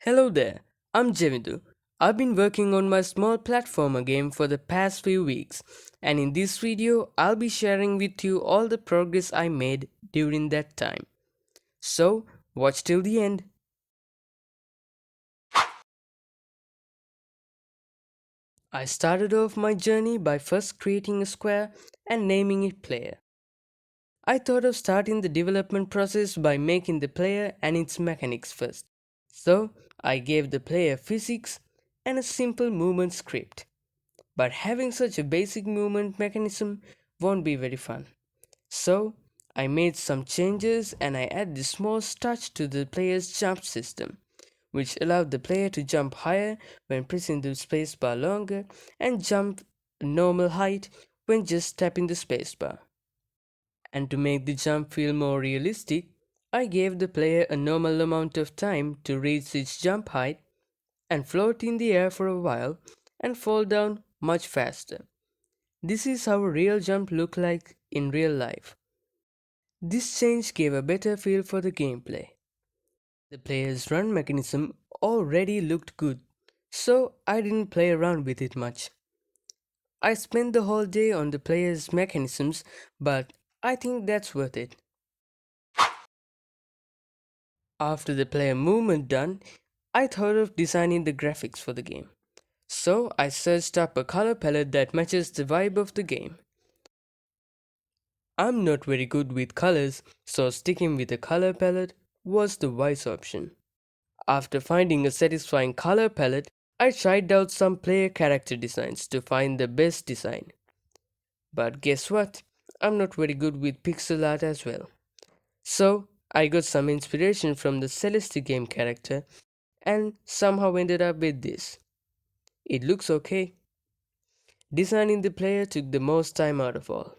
Hello there, I'm Jevindu. I've been working on my small platformer game for the past few weeks, and in this video, I'll be sharing with you all the progress I made during that time. So, watch till the end. I started off my journey by first creating a square and naming it player. I thought of starting the development process by making the player and its mechanics first. So, I gave the player physics and a simple movement script. But having such a basic movement mechanism won't be very fun. So, I made some changes and I added a small touch to the player's jump system, which allowed the player to jump higher when pressing the spacebar longer and jump a normal height when just tapping the spacebar. And to make the jump feel more realistic, I gave the player a normal amount of time to reach its jump height and float in the air for a while and fall down much faster. This is how a real jump looked like in real life. This change gave a better feel for the gameplay. The player's run mechanism already looked good, so I didn't play around with it much. I spent the whole day on the player's mechanisms, but I think that's worth it. After the player movement done, I thought of designing the graphics for the game. So I searched up a color palette that matches the vibe of the game. I'm not very good with colors, so sticking with a color palette was the wise option. After finding a satisfying color palette, I tried out some player character designs to find the best design. But guess what? I'm not very good with pixel art as well. So I got some inspiration from the Celeste game character and somehow ended up with this. It looks okay. Designing the player took the most time out of all.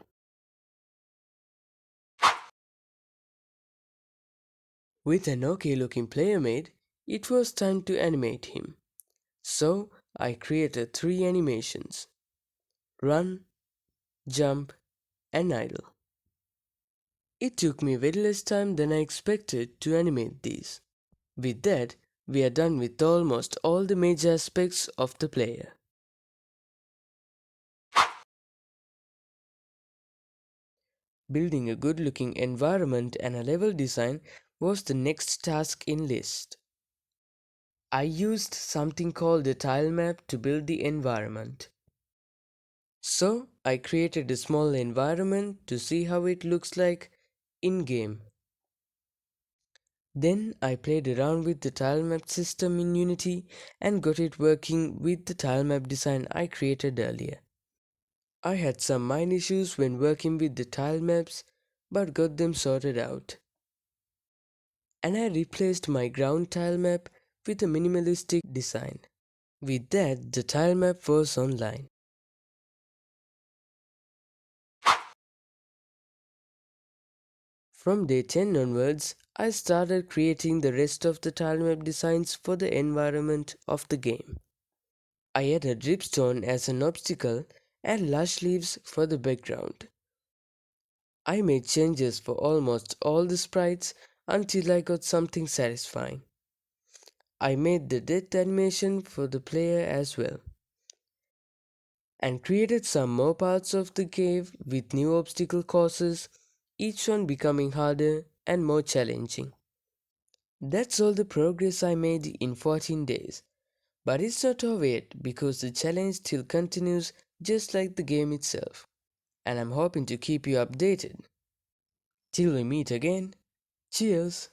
With an okay looking player made, it was time to animate him. So I created three animations: run, jump, and idle. It took me very less time than I expected to animate these. With that, we are done with almost all the major aspects of the player. Building a good looking environment and a level design was the next task in list. I used something called a tile map to build the environment. So I created a small environment to see how it looks like in game. Then I played around with the tile map system in Unity and got it working with the tile map design I created earlier. I had some minor issues when working with the tile maps, but got them sorted out. And I replaced my ground tile map with a minimalistic design. With that, the tile map was online. From day 10 onwards, I started creating the rest of the tile map designs for the environment of the game. I added dripstone as an obstacle and lush leaves for the background. I made changes for almost all the sprites until I got something satisfying. I made the death animation for the player as well, and created some more parts of the cave with new obstacle courses, each one becoming harder and more challenging. That's all the progress I made in 14 days. But it's not over yet because the challenge still continues just like the game itself. And I'm hoping to keep you updated. Till we meet again, cheers!